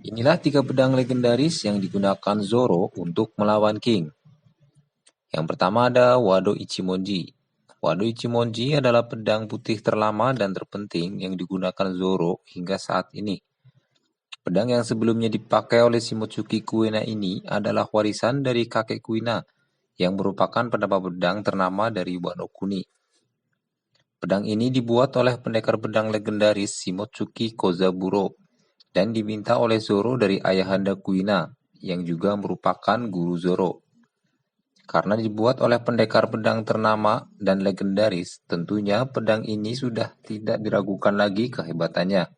Inilah 3 pedang legendaris yang digunakan Zoro untuk melawan King. Yang pertama ada Wado Ichimonji. Wado Ichimonji adalah pedang putih terlama dan terpenting yang digunakan Zoro hingga saat ini. Pedang yang sebelumnya dipakai oleh Shimotsuki Kuina ini adalah warisan dari kakek Kuina yang merupakan penapak pedang ternama dari Wano Kuni. Pedang ini dibuat oleh pendekar pedang legendaris Shimotsuki Kozaburo dan diminta oleh Zoro dari ayahanda Kuina yang juga merupakan guru Zoro. Karena dibuat oleh pendekar pedang ternama dan legendaris, tentunya pedang ini sudah tidak diragukan lagi kehebatannya.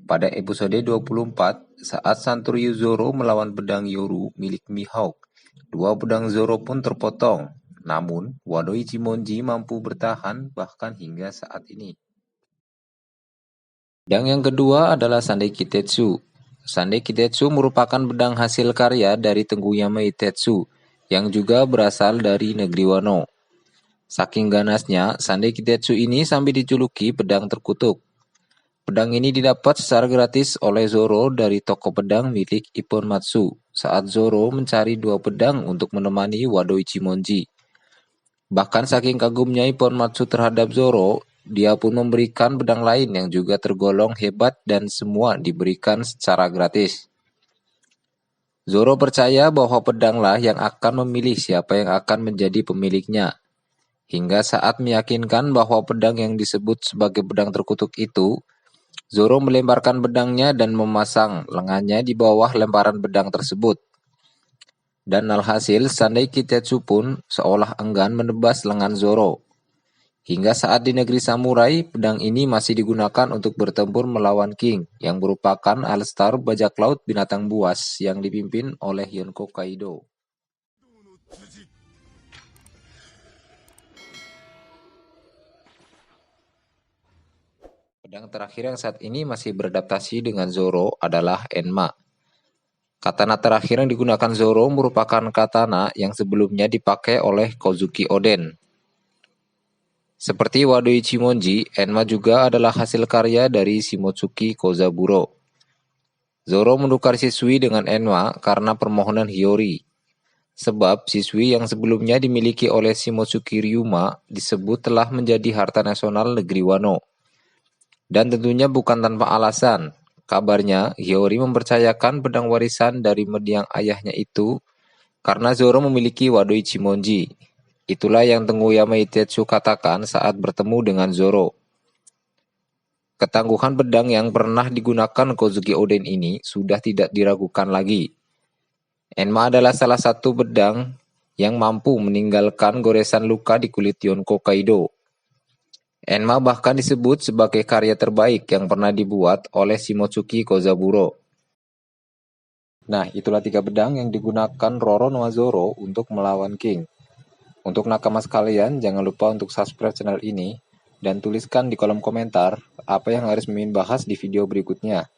Pada episode 24, saat Santuryu Zoro melawan pedang Yoru milik Mihawk, 2 pedang Zoro pun terpotong. Namun, Wado Ichimonji mampu bertahan bahkan hingga saat ini. Pedang yang kedua adalah Sandai Kitetsu. Sandai Kitetsu merupakan pedang hasil karya dari Tengguyama Itetsu yang juga berasal dari negeri Wano. Saking ganasnya, Sandai Kitetsu ini sampai dijuluki pedang terkutuk. Pedang ini didapat secara gratis oleh Zoro dari toko pedang milik Ippon Matsu saat Zoro mencari 2 pedang untuk menemani Wado Ichimonji. Bahkan saking kagumnya Ippon Matsu terhadap Zoro, dia pun memberikan pedang lain yang juga tergolong hebat dan semua diberikan secara gratis. Zoro percaya bahwa pedanglah yang akan memilih siapa yang akan menjadi pemiliknya. Hingga saat meyakinkan bahwa pedang yang disebut sebagai pedang terkutuk itu, Zoro melemparkan pedangnya dan memasang lengannya di bawah lemparan pedang tersebut. Dan alhasil Sandai Kitetsu pun seolah enggan menebas lengan Zoro. Hingga saat di negeri samurai, pedang ini masih digunakan untuk bertempur melawan King, yang merupakan All-Star bajak laut binatang buas yang dipimpin oleh Yonko Kaido. Pedang terakhir yang saat ini masih beradaptasi dengan Zoro adalah Enma. Katana terakhir yang digunakan Zoro merupakan katana yang sebelumnya dipakai oleh Kozuki Oden. Seperti Wado Ichimonji, Enma juga adalah hasil karya dari Shimotsuki Kozaburo. Zoro menukar siswi dengan Enma karena permohonan Hiyori. Sebab siswi yang sebelumnya dimiliki oleh Shimotsuki Ryuma disebut telah menjadi harta nasional negeri Wano. Dan tentunya bukan tanpa alasan. Kabarnya, Hiyori mempercayakan pedang warisan dari mendiang ayahnya itu karena Zoro memiliki Wado Ichimonji. Itulah yang Tengguyama Itetsu katakan saat bertemu dengan Zoro. Ketangguhan pedang yang pernah digunakan Kozuki Oden ini sudah tidak diragukan lagi. Enma adalah salah satu pedang yang mampu meninggalkan goresan luka di kulit Yonko Kaido. Enma bahkan disebut sebagai karya terbaik yang pernah dibuat oleh Shimotsuki Kozaburo. Nah, itulah 3 pedang yang digunakan Roronoa Zoro untuk melawan King. Untuk nakama sekalian, jangan lupa untuk subscribe channel ini dan tuliskan di kolom komentar apa yang harus Mimin bahas di video berikutnya.